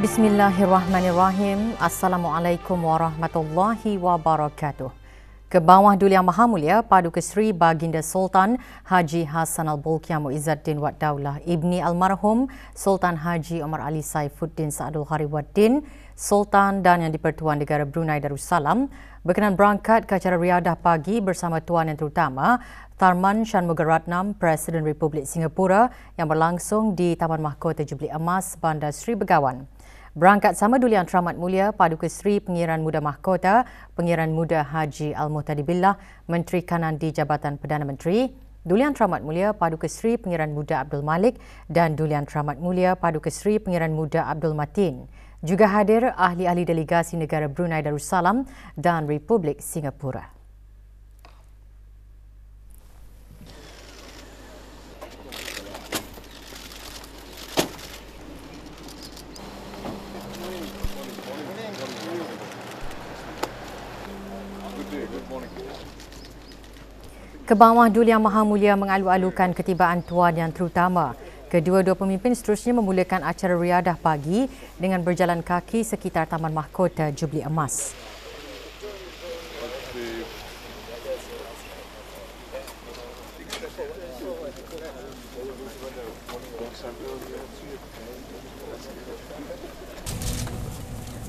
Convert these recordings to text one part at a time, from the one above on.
Bismillahirrahmanirrahim. Assalamualaikum warahmatullahi wabarakatuh. Ke bawah Duli Yang Maha Mulia Paduka Seri Baginda Sultan Haji Hassan Al-Bolkiah Muizzaddin Wad Daulah Ibni Almarhum Sultan Haji Omar Ali Saifuddin Saadul Khairuddin Sultan dan Yang di-Pertuan Negara Brunei Darussalam berkenan berangkat ke acara riadah pagi bersama Tuan Yang Terutama Tharman Shanmugaratnam Presiden Republik Singapura yang berlangsung di Taman Mahkota Jubli Emas Bandar Seri Begawan. Berangkat sama Duli Yang Teramat Mulia Paduka Seri Pengiran Muda Mahkota, Pengiran Muda Haji Al-Muhtadi Billah, Menteri Kanan di Jabatan Perdana Menteri, Duli Yang Teramat Mulia Paduka Seri Pengiran Muda Abdul Malik dan Duli Yang Teramat Mulia Paduka Seri Pengiran Muda Abdul Matin. Juga hadir ahli-ahli delegasi negara Brunei Darussalam dan Republik Singapura. Ke bawah Duli Yang Maha Mulia mengalu-alukan ketibaan Tuan Yang Terutama. Kedua-dua pemimpin seterusnya memulakan acara riadah pagi dengan berjalan kaki sekitar Taman Mahkota Jubli Emas.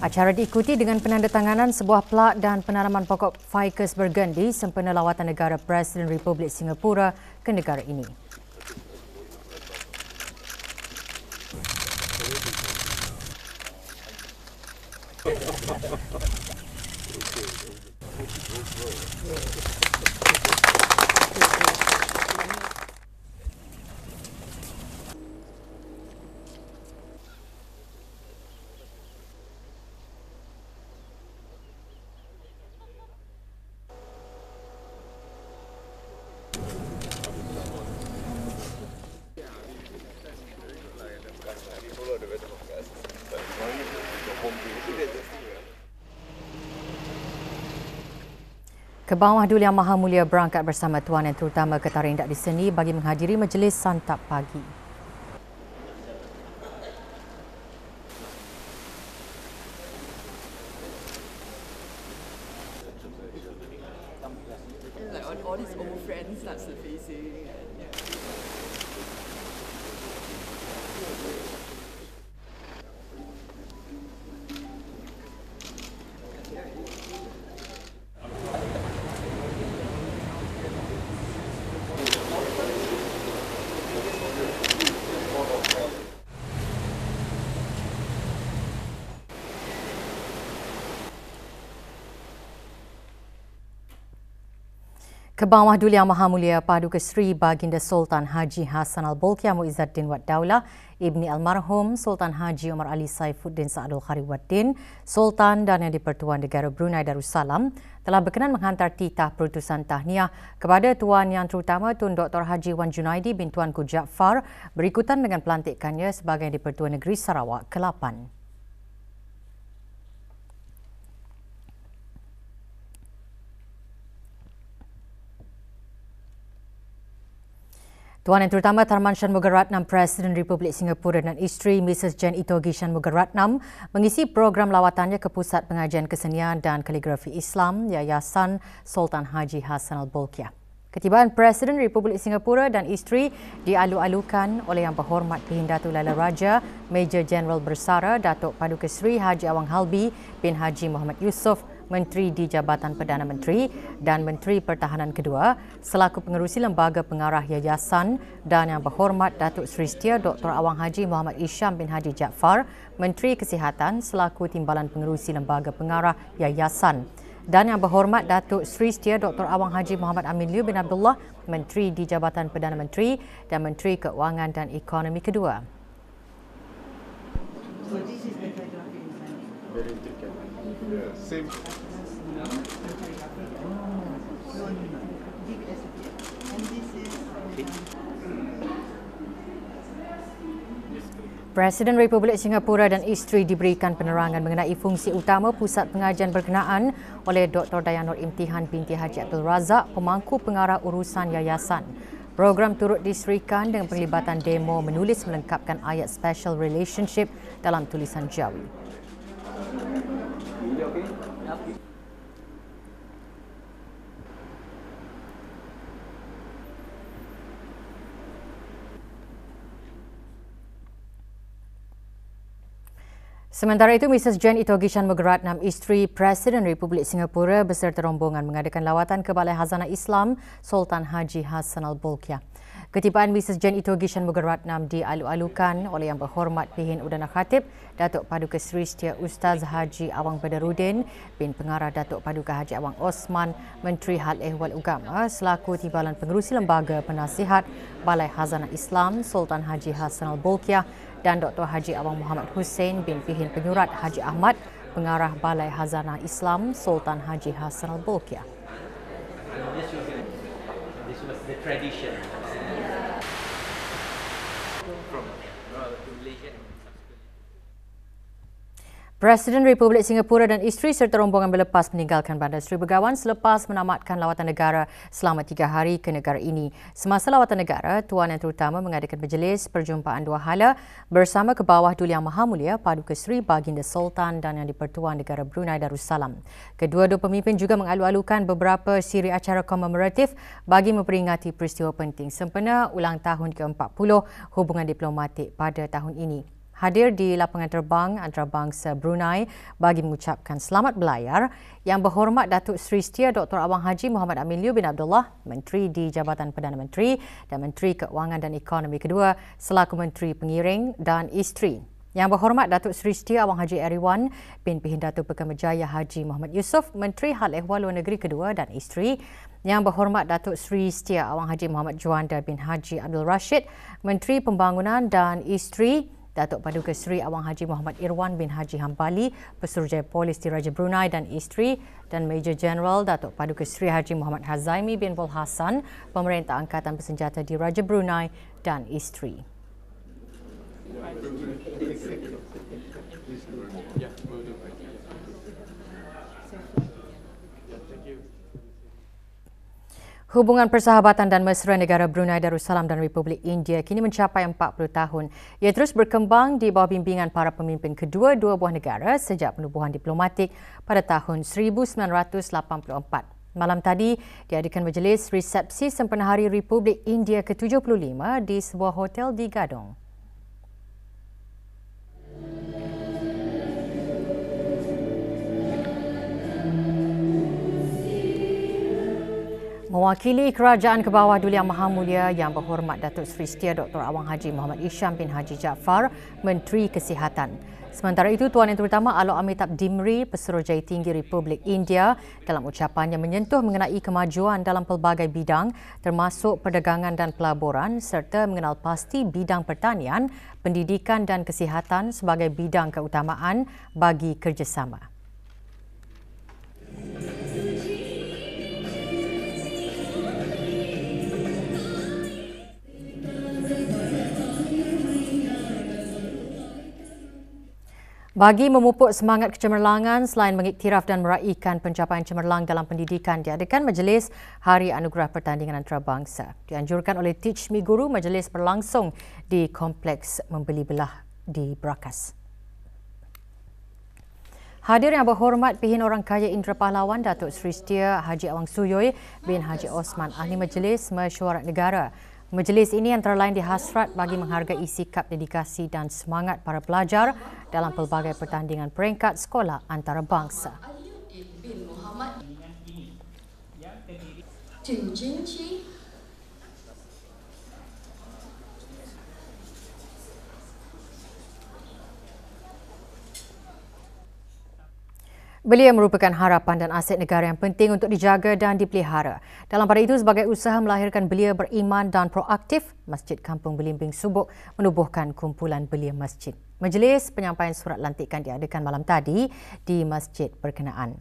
Acara diikuti dengan penandatanganan sebuah plak dan penanaman pokok ficus burgundy sempena lawatan negara Presiden Republik Singapura ke negara ini. Ke bawah Duli Yang Maha Mulia berangkat bersama Tuan Yang Terutama ke Tarindak di Seni bagi menghadiri majlis santap pagi. Ke bawah Duli Yang Maha Mulia Paduka Seri Baginda Sultan Haji Hassan Al-Bolkiah Muizzaddin Wad Daulah Ibni Almarhum Sultan Haji Omar Ali Saifuddin Saadul Khairuddin Sultan dan Yang di-Pertuan Negara Brunei Darussalam telah berkenan menghantar titah perutusan tahniah kepada Tuan Yang Terutama Tun Dr. Haji Wan Junaidi bin Tuanku Jaafar berikutan dengan pelantikannya sebagai Yang di-Pertuan Negeri Sarawak ke-8. Tuan Yang Terutama Tharman Shanmugaratnam Presiden Republik Singapura dan isteri Mrs. Jen Itogi Shanmugaratnam mengisi program lawatannya ke Pusat Pengajian Kesenian dan Kaligrafi Islam Yayasan Sultan Haji Hassan Al-Bolkiah. Ketibaan Presiden Republik Singapura dan isteri dialu-alukan oleh Yang Berhormat Pehindatul Laila Raja Major Jeneral Bersara Datuk Paduka Seri Haji Awang Halbi bin Haji Muhammad Yusof Menteri di Jabatan Perdana Menteri dan Menteri Pertahanan kedua selaku pengerusi Lembaga Pengarah Yayasan dan Yang Berhormat Datuk Seri Setia Dr. Awang Haji Muhammad Isham bin Haji Jaafar Menteri Kesihatan selaku Timbalan Pengerusi Lembaga Pengarah Yayasan dan Yang Berhormat Datuk Seri Setia Dr. Awang Haji Muhammad Amin Liu bin Abdullah Menteri di Jabatan Perdana Menteri dan Menteri Keuangan dan Ekonomi kedua. So this is the calligraphy design. Very intricate. Yeah, same. Presiden Republik Singapura dan isteri diberikan penerangan mengenai fungsi utama Pusat Pengajian berkenaan oleh Dr. Dayanur Imtihan binti Haji Abdul Razak, pemangku pengarah urusan yayasan. Program turut diserikan dengan penglibatan demo menulis melengkapkan ayat special relationship dalam tulisan Jawi. Sementara itu, Mrs. Jen Itogishan Mugaratnam, isteri Presiden Republik Singapura beserta rombongan mengadakan lawatan ke Balai Khazanah Islam Sultan Haji Hassanal Bolkiah. Ketibaan Mrs. Jen Itogishan Mugaratnam dialu-alukan oleh Yang Berhormat Pihin Udana Khatib Datuk Paduka Seri Setia Ustaz Haji Awang Badaruddin bin Pengarah Datuk Paduka Haji Awang Osman, Menteri Hal Ehwal Agama selaku Timbalan Pengerusi Lembaga Penasihat Balai Khazanah Islam Sultan Haji Hassanal Bolkiah dan Dr. Haji Awang Muhammad Hussein bin Pihin Penyurat Haji Ahmad, Pengarah Balai Khazanah Islam Sultan Haji Hassanal Bolkiah. This was the tradition. Presiden Republik Singapura dan isteri serta rombongan berlepas meninggalkan Bandar Seri Begawan selepas menamatkan lawatan negara selama 3 hari ke negara ini. Semasa lawatan negara, Tuan Yang Terutama mengadakan majlis perjumpaan dua hala bersama Kebawah Duli Yang Maha Mulia Paduka Seri Baginda Sultan dan Yang di-Pertuan Negara Brunei Darussalam. Kedua-dua pemimpin juga mengalu-alukan beberapa siri acara komemoratif bagi memperingati peristiwa penting sempena ulang tahun ke-40 hubungan diplomatik pada tahun ini. Hadir di lapangan terbang antarabangsa Brunei bagi mengucapkan selamat berlayar Yang Berhormat Datuk Seri Setia Dr. Awang Haji Muhammad Amin Liew bin Abdullah, Menteri di Jabatan Perdana Menteri dan Menteri Keuangan dan Ekonomi kedua selaku Menteri Pengiring dan isteri. Yang Berhormat Datuk Seri Setia Awang Haji Eriwan bin Pihin Datuk Pekerjaya Haji Muhammad Yusof, Menteri Hal Ehwal Luar Negeri kedua dan isteri. Yang Berhormat Datuk Seri Setia Awang Haji Muhammad Juanda bin Haji Abdul Rashid, Menteri Pembangunan dan isteri. Datuk Paduka Seri Awang Haji Muhammad Irwan bin Haji Hambali, Pesuruhjaya Polis Diraja Brunei dan isteri, dan Major General Datuk Paduka Seri Haji Muhammad Hazaimi bin Bul Hassan, Pemerintah Angkatan Bersenjata Diraja Brunei dan isteri. Hubungan persahabatan dan mesra negara Brunei Darussalam dan Republik India kini mencapai 40 tahun. Ia terus berkembang di bawah bimbingan para pemimpin kedua-dua buah negara sejak penubuhan diplomatik pada tahun 1984. Malam tadi diadakan majlis resepsi sempena Hari Republik India ke-75 di sebuah hotel di Gadong. Mewakili Kerajaan Kebawah Duli Yang Maha Mulia Yang Berhormat Datuk Seri Setia Dr. Awang Haji Muhammad Isham bin Haji Jaafar, Menteri Kesihatan. Sementara itu, Tuan Yang Terutama Alok Amitabh Dimri, Pesuruhjaya Tinggi Republik India, dalam ucapannya menyentuh mengenai kemajuan dalam pelbagai bidang termasuk perdagangan dan pelaburan serta mengenal pasti bidang pertanian, pendidikan dan kesihatan sebagai bidang keutamaan bagi kerjasama. Bagi memupuk semangat kecemerlangan, selain mengiktiraf dan meraihkan pencapaian cemerlang dalam pendidikan, diadakan majlis Hari Anugerah Pertandingan Antarabangsa. Dianjurkan oleh Teach Me Guru, majlis berlangsung di Kompleks Membeli Belah di Berakas. Hadir Yang Berhormat Pihin Orang Kaya Indra Pahlawan Datuk Seri Setia Haji Awang Suyoy bin Haji Osman, Ahli Majlis Mesyuarat Negara. Majlis ini antara lain dihasrat bagi menghargai sikap, dedikasi dan semangat para pelajar dalam pelbagai pertandingan peringkat sekolah antarabangsa. Belia merupakan harapan dan aset negara yang penting untuk dijaga dan dipelihara. Dalam pada itu, sebagai usaha melahirkan belia beriman dan proaktif, Masjid Kampung Belimbing Subuk menubuhkan kumpulan belia masjid. Majlis penyampaian surat lantikan diadakan malam tadi di masjid berkenaan.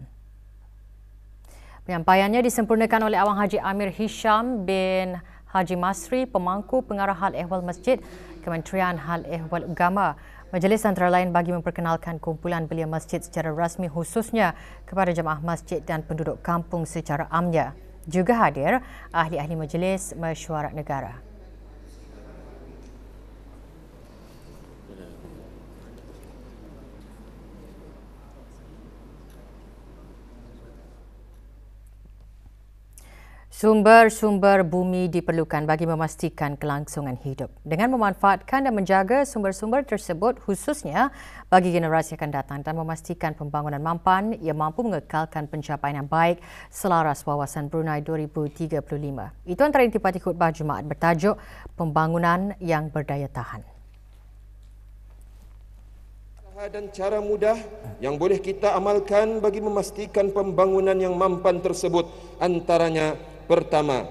Penyampaiannya disempurnakan oleh Awang Haji Amir Hisham bin Haji Masri, Pemangku Pengarah Hal Ehwal Masjid, Kementerian Hal Ehwal Agama. Majlis antara lain bagi memperkenalkan kumpulan belia masjid secara rasmi khususnya kepada jemaah masjid dan penduduk kampung secara amnya. Juga hadir ahli-ahli Majlis Mesyuarat Negara. Sumber-sumber bumi diperlukan bagi memastikan kelangsungan hidup. Dengan memanfaatkan dan menjaga sumber-sumber tersebut khususnya bagi generasi akan datang dan memastikan pembangunan mampan ia mampu mengekalkan pencapaian yang baik selaras wawasan Brunei 2035. Itu antara intipati khutbah Jumaat bertajuk Pembangunan yang Berdaya Tahan. Dan cara mudah yang boleh kita amalkan bagi memastikan pembangunan yang mampan tersebut antaranya: pertama,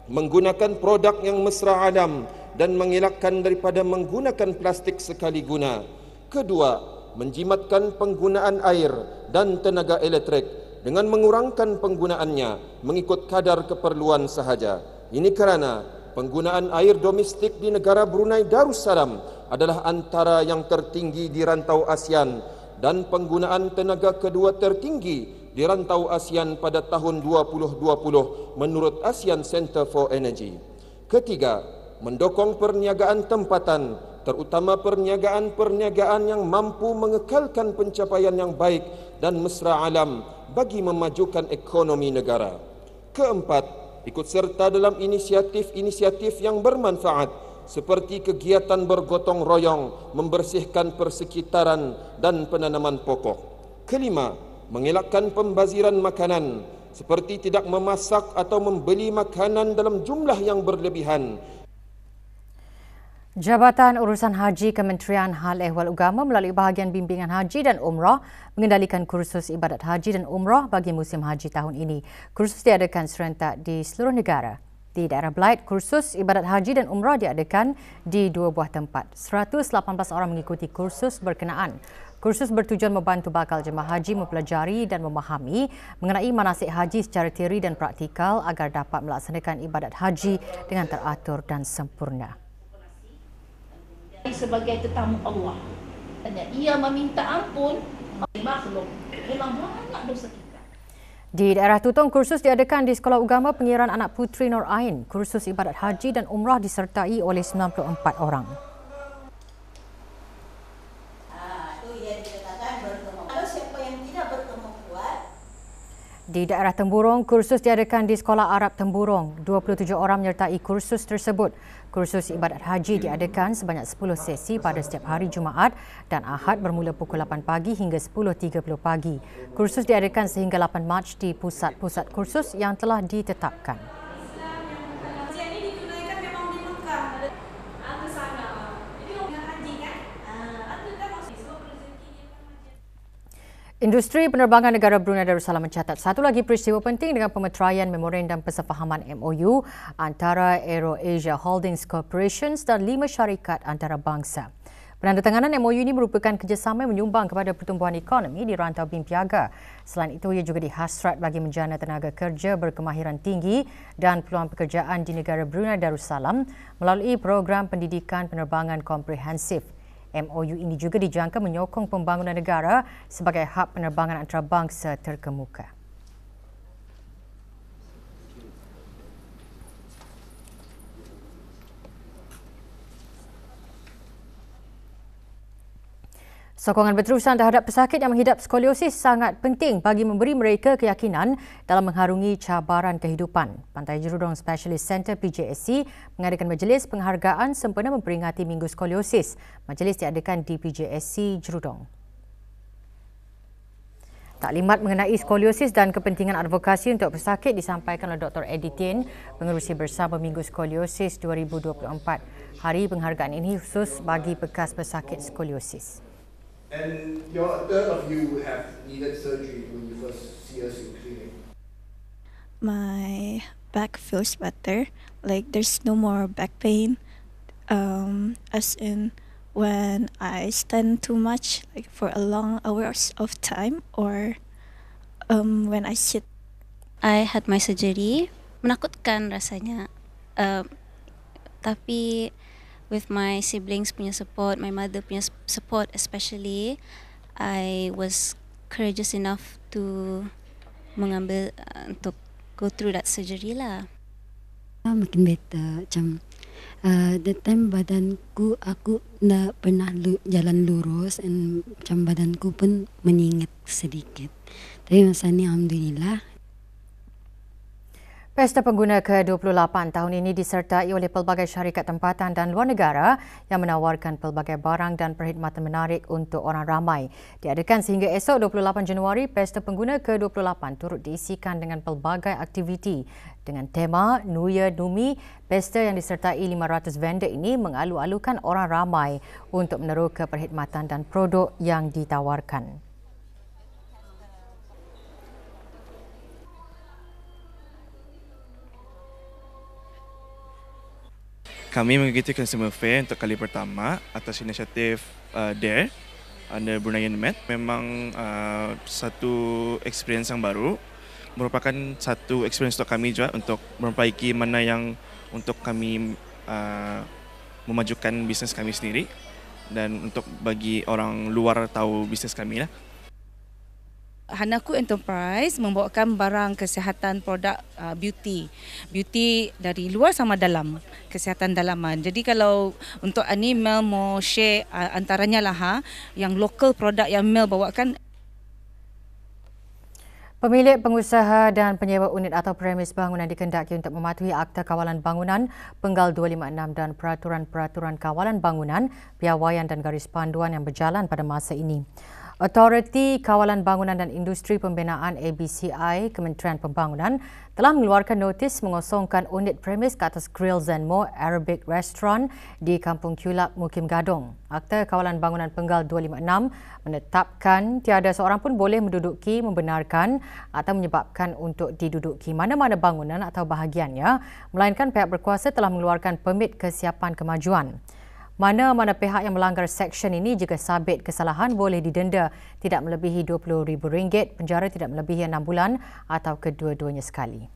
menggunakan produk yang mesra alam dan mengelakkan daripada menggunakan plastik sekali guna. Kedua, menjimatkan penggunaan air dan tenaga elektrik dengan mengurangkan penggunaannya mengikut kadar keperluan sahaja. Ini kerana penggunaan air domestik di negara Brunei Darussalam adalah antara yang tertinggi di rantau ASEAN dan penggunaan tenaga kedua tertinggi di rantau ASEAN pada tahun 2020 menurut ASEAN Center for Energy. Ketiga, mendukung perniagaan tempatan, terutama perniagaan yang mampu mengekalkan pencapaian yang baik dan mesra alam bagi memajukan ekonomi negara. Keempat, ikut serta dalam inisiatif yang bermanfaat seperti kegiatan bergotong royong membersihkan persekitaran dan penanaman pokok. Kelima, mengelakkan pembaziran makanan seperti tidak memasak atau membeli makanan dalam jumlah yang berlebihan. Jabatan Urusan Haji Kementerian Hal Ehwal Agama melalui bahagian bimbingan haji dan umrah mengendalikan kursus ibadat haji dan umrah bagi musim haji tahun ini. Kursus diadakan serentak di seluruh negara. Di daerah Belait, kursus ibadat haji dan umrah diadakan di 2 buah tempat. 118 orang mengikuti kursus berkenaan. Kursus bertujuan membantu bakal jemaah haji mempelajari dan memahami mengenai manasik haji secara teori dan praktikal agar dapat melaksanakan ibadat haji dengan teratur dan sempurna. Sebagai tetamu Allah, dan ia meminta ampun makhluk, memang banyak dosa kita. Di daerah Tutong, kursus diadakan di Sekolah Agama Pengiran Anak Puteri Nur Ain. Kursus ibadat haji dan umrah disertai oleh 94 orang. Di daerah Temburong, kursus diadakan di Sekolah Arab Temburong. 27 orang menyertai kursus tersebut. Kursus ibadat haji diadakan sebanyak 10 sesi pada setiap hari Jumaat dan Ahad bermula pukul 8 pagi hingga 10.30 pagi. Kursus diadakan sehingga 8 Mac di pusat-pusat kursus yang telah ditetapkan. Industri penerbangan negara Brunei Darussalam mencatat satu lagi peristiwa penting dengan pemeteraian Memorandum Persefahaman MOU antara AeroAsia Holdings Corporation dan 5 syarikat antarabangsa. Penandatanganan MOU ini merupakan kerjasama yang menyumbang kepada pertumbuhan ekonomi di rantau BIM-Piaga. Selain itu, ia juga dihasrat bagi menjana tenaga kerja berkemahiran tinggi dan peluang pekerjaan di negara Brunei Darussalam melalui program pendidikan penerbangan komprehensif. MOU ini juga dijangka menyokong pembangunan negara sebagai hub penerbangan antarabangsa terkemuka. Sokongan berterusan terhadap pesakit yang menghidap skoliosis sangat penting bagi memberi mereka keyakinan dalam mengharungi cabaran kehidupan. Pantai Jerudong Specialist Centre PJSC mengadakan majlis penghargaan sempena memperingati Minggu Skoliosis. Majlis diadakan di PJSC Jerudong. Taklimat mengenai skoliosis dan kepentingan advokasi untuk pesakit disampaikan oleh Dr. Eddie Tien, pengerusi bersama Minggu Skoliosis 2024. Hari penghargaan ini khusus bagi bekas pesakit skoliosis. And a third of you have needed surgery when you first see us in clinic. My back feels better. Like there's no more back pain. As in when I stand too much, like for a long hours of time, or when I sit. I had my surgery. Menakutkan rasanya. Tapi with my siblings punya support, my mother punya support especially, I was courageous enough to mengambil untuk go through that surgery lah. Makin better. Macam that time badanku, aku tak pernah jalan lurus, and macam badanku pun menyingat sedikit. Tapi masa ni alhamdulillah. Pesta Pengguna ke-28 tahun ini disertai oleh pelbagai syarikat tempatan dan luar negara yang menawarkan pelbagai barang dan perkhidmatan menarik untuk orang ramai. Diadakan sehingga esok 28 Januari, Pesta Pengguna ke-28 turut diisikan dengan pelbagai aktiviti dengan tema New Year Numi. Pesta yang disertai 500 vendor ini mengalu-alukan orang ramai untuk meneroka perkhidmatan dan produk yang ditawarkan. Kami mengikuti Consumer Fair untuk kali pertama atas inisiatif DARE under Brunei Med. Memang satu experience yang baru, merupakan satu experience untuk kami juga untuk memperbaiki mana yang untuk kami memajukan bisnes kami sendiri dan untuk bagi orang luar tahu bisnes kami lah. Hanaku Enterprise membawakan barang kesihatan produk beauty dari luar sama dalam, kesihatan dalaman. Jadi kalau untuk Mel mau share antaranya lah yang local produk yang Mel bawakan. Pemilik, pengusaha dan penyewa unit atau premis bangunan dikendaki untuk mematuhi Akta Kawalan Bangunan Penggal 256 dan Peraturan-Peraturan Kawalan Bangunan, Piawaian dan Garis Panduan yang berjalan pada masa ini. Autoriti Kawalan Bangunan dan Industri Pembinaan ABCI Kementerian Pembangunan telah mengeluarkan notis mengosongkan unit premis ke atas Grill Zenmo Arabic Restaurant di Kampung Kulap, Mukim Gadong. Akta Kawalan Bangunan Penggal 256 menetapkan tiada seorang pun boleh menduduki, membenarkan atau menyebabkan untuk diduduki mana-mana bangunan atau bahagiannya, melainkan pihak berkuasa telah mengeluarkan permit kesiapan kemajuan. Mana-mana pihak yang melanggar seksyen ini jika sabit kesalahan boleh didenda tidak melebihi RM20,000, penjara tidak melebihi 6 bulan atau kedua-duanya sekali.